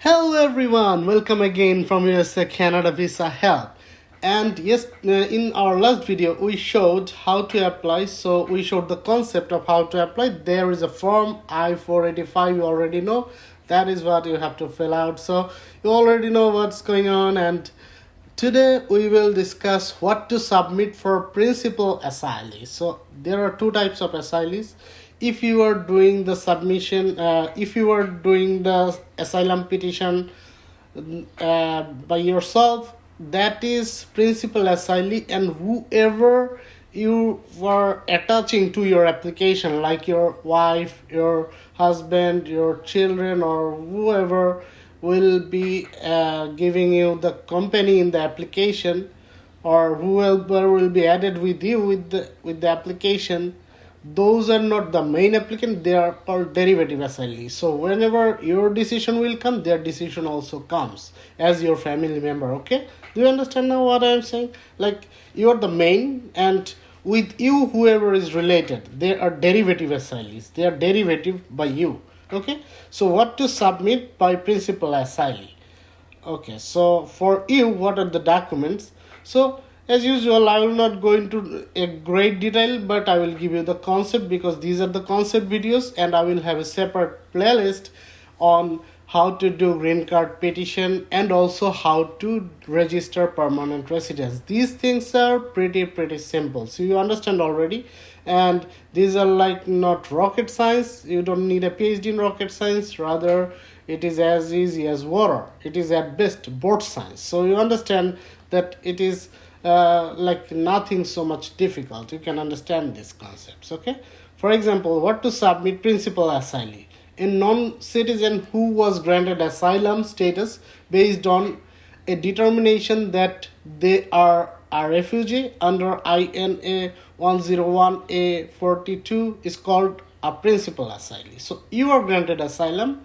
Hello everyone, welcome again from USA Canada Visa Help. And yes, in our last video we showed how to apply. So we showed the concept of how to apply. There is a form I-485, you already know. That is what you have to fill out. So you already know what's going on, and today we will discuss what to submit for principal asylee. So there are two types of asylees. If you are doing the submission, if you are doing the asylum petition by yourself, that is principal asylee, and whoever you were attaching to your application, like your wife, your husband, your children, or whoever will be giving you the company in the application, or whoever will be added with you with the application, those are not the main applicant, they are called derivative asylee. So whenever your decision will come, their decision also comes as your family member. Okay, do you understand now what I am saying? Like, you are the main, and with you whoever is related, they are derivative asylees, they are derivative by you. Okay, so what to submit by principal asylee? Okay, so for you, what are the documents? So as usual, I will not go into a great detail, but I will give you the concept, because these are the concept videos, and I will have a separate playlist on how to do green card petition and also how to register permanent residence. These things are pretty simple, so you understand already. And these are like not rocket science. You don't need a PhD in rocket science, rather it is as easy as water. It is at best board science, so you understand that it is like nothing so much difficult. You can understand these concepts. Okay, for example, what to submit principal asylee: a non-citizen who was granted asylum status based on a determination that they are a refugee under INA 101A42 is called a principal asylee. So you are granted asylum,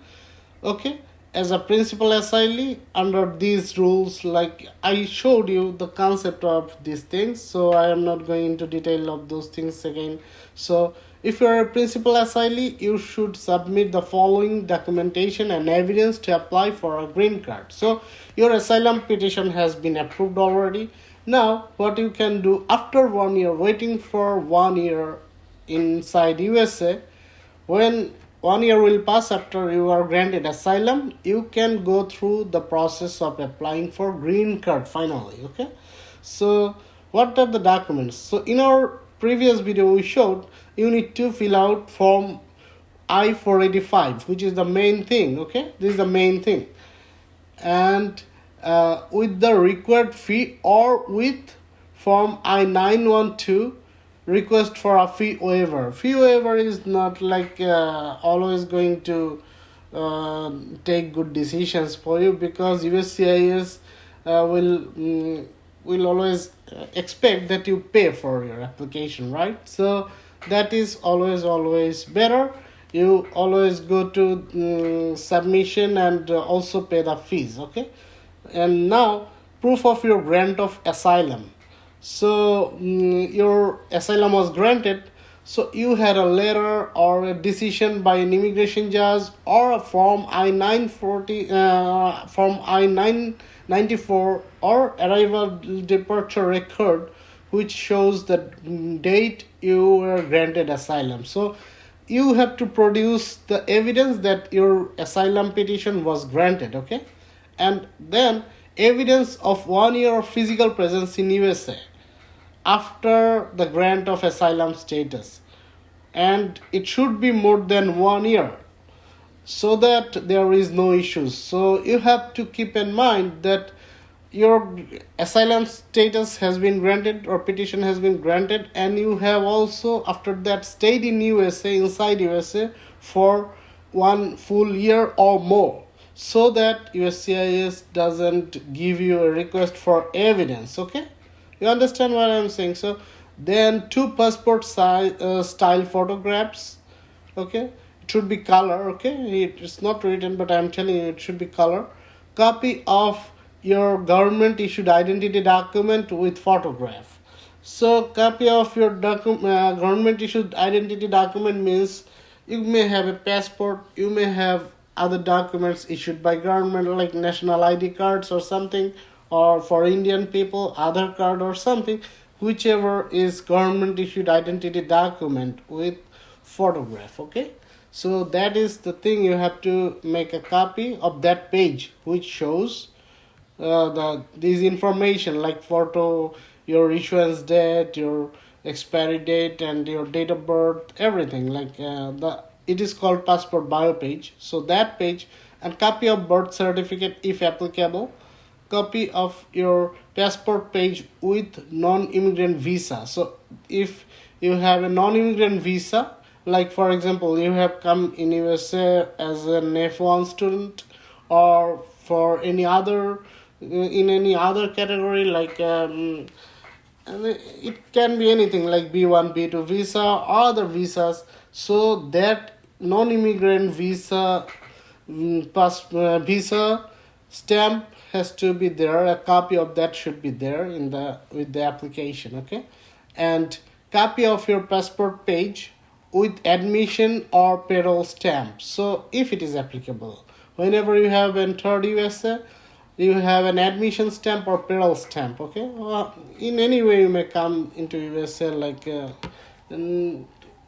okay, as a principal asylee under these rules. Like, I showed you the concept of these things, so I am not going into detail of those things again. So if you are a principal asylee, you should submit the following documentation and evidence to apply for a green card. So your asylum petition has been approved already. Now what you can do, after 1 year, waiting for 1 year inside USA, when 1 year will pass after you are granted asylum, you can go through the process of applying for green card finally. Okay, so what are the documents? So in our previous video we showed you need to fill out form I-485, which is the main thing. Okay, this is the main thing, and with the required fee, or with form I-912, request for a fee waiver. Fee waiver is not like always going to take good decisions for you, because USCIS will always expect that you pay for your application, right? So that is always better. You always go to submission and also pay the fees. Okay, and now proof of your grant of asylum. So your asylum was granted, so you had a letter or a decision by an immigration judge, or a form I-940, form I-994, or arrival departure record, which shows the date you were granted asylum. So you have to produce the evidence that your asylum petition was granted. Okay, and then evidence of 1 year of physical presence in USA after the grant of asylum status, and it should be more than 1 year, so that there is no issues. So you have to keep in mind that your asylum status has been granted, or petition has been granted, and you have also after that stayed in USA, inside USA, for 1 full year or more, so that USCIS doesn't give you a request for evidence. Okay, you understand what I'm saying? So then 2 passport style photographs. Okay, it should be color. Okay, it's not written, but I'm telling you it should be color. Copy of your government issued identity document with photograph. So copy of your government issued identity document means you may have a passport, you may have other documents issued by government like national ID cards or something, or for Indian people Aadhaar card or something, whichever is government issued identity document with photograph. Okay, so that is the thing. You have to make a copy of that page which shows these information like photo, your issuance date, your expiry date, and your date of birth, everything. Like it is called passport bio page. So that page, and copy of birth certificate if applicable, copy of your passport page with non-immigrant visa. So if you have a non-immigrant visa, like for example you have come in USA as an F1 student, or for any other in any other category, like and it can be anything like B1 B2 visa or other visas. So that non-immigrant visa visa stamp has to be there. A copy of that should be there in the with the application. Okay, and copy of your passport page with admission or payroll stamp. So if it is applicable, whenever you have entered USA, you have an admission stamp or payroll stamp. Okay, in any way you may come into USA, like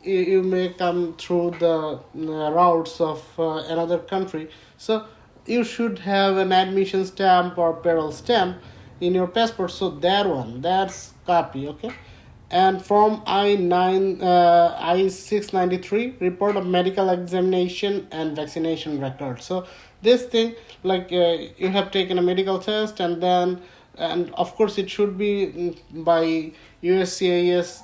you may come through the routes of another country. So you should have an admission stamp or payroll stamp in your passport. So that's copy. Okay, and Form I-693, report of medical examination and vaccination record. So this thing, like you have taken a medical test, and then, and of course it should be by USCIS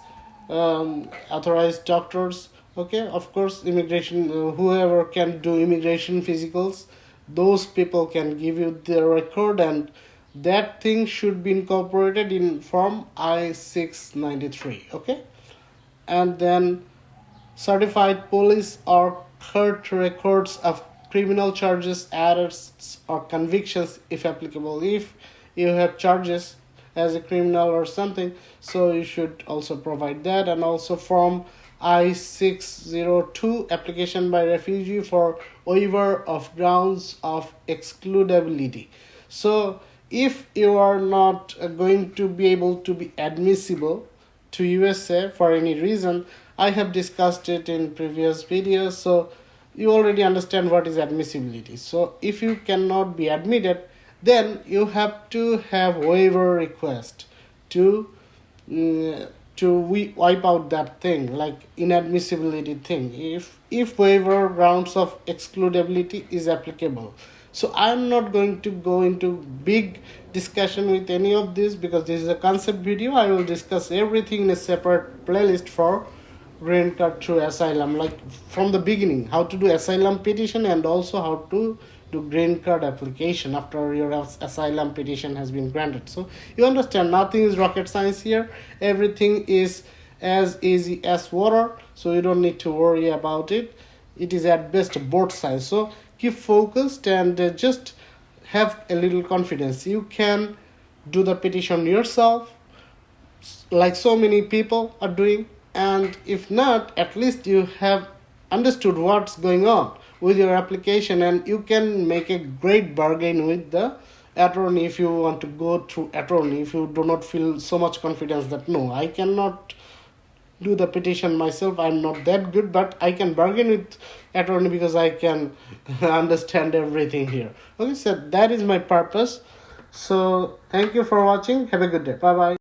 authorized doctors. Okay, of course immigration, whoever can do immigration physicals, those people can give you the record, and that thing should be incorporated in Form I-693. Okay, and then certified police or court records of criminal charges, arrests, or convictions if applicable. If you have charges as a criminal or something, so you should also provide that. And also Form I-602, application by refugee for waiver of grounds of excludability. So if you are not going to be able to be admissible to USA for any reason, I have discussed it in previous videos, so you already understand what is admissibility. So if you cannot be admitted, then you have to have waiver request to wipe out that thing, like inadmissibility thing, if waiver grounds of excludability is applicable. So I'm not going to go into big discussion with any of this, because this is a concept video. I will discuss everything in a separate playlist for green card through asylum, like from the beginning, how to do asylum petition, and also how to do green card application after your asylum petition has been granted. So you understand, nothing is rocket science here. Everything is as easy as water, so you don't need to worry about it. It is at best both sides. So keep focused and just have a little confidence. You can do the petition yourself, like so many people are doing. And if not, at least you have understood what's going on with your application, and you can make a great bargain with the attorney if you want to go through attorney, if you do not feel so much confidence that no, I cannot do the petition myself, I'm not that good, but I can bargain with attorney because I can understand everything here. Okay, so that is my purpose. So thank you for watching. Have a good day. Bye bye.